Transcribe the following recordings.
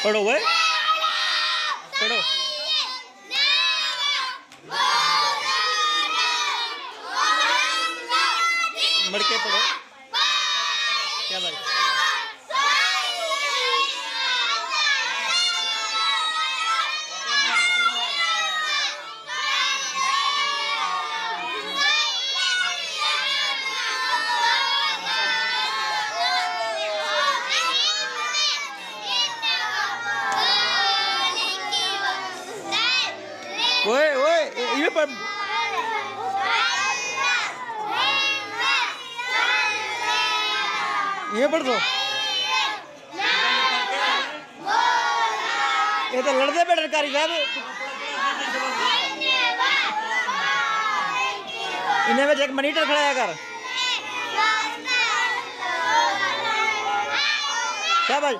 पढ़ो भाई, पढ़ो। मड़ के पढ़ो। क्या भाई? ओए ओए ये पर ये पढ़ दो। ये तो लड़ते पे डरकारी साहब, इन्हें में एक मनीटर खड़ा कर। क्या भाई?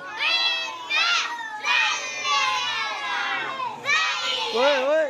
ओए ओए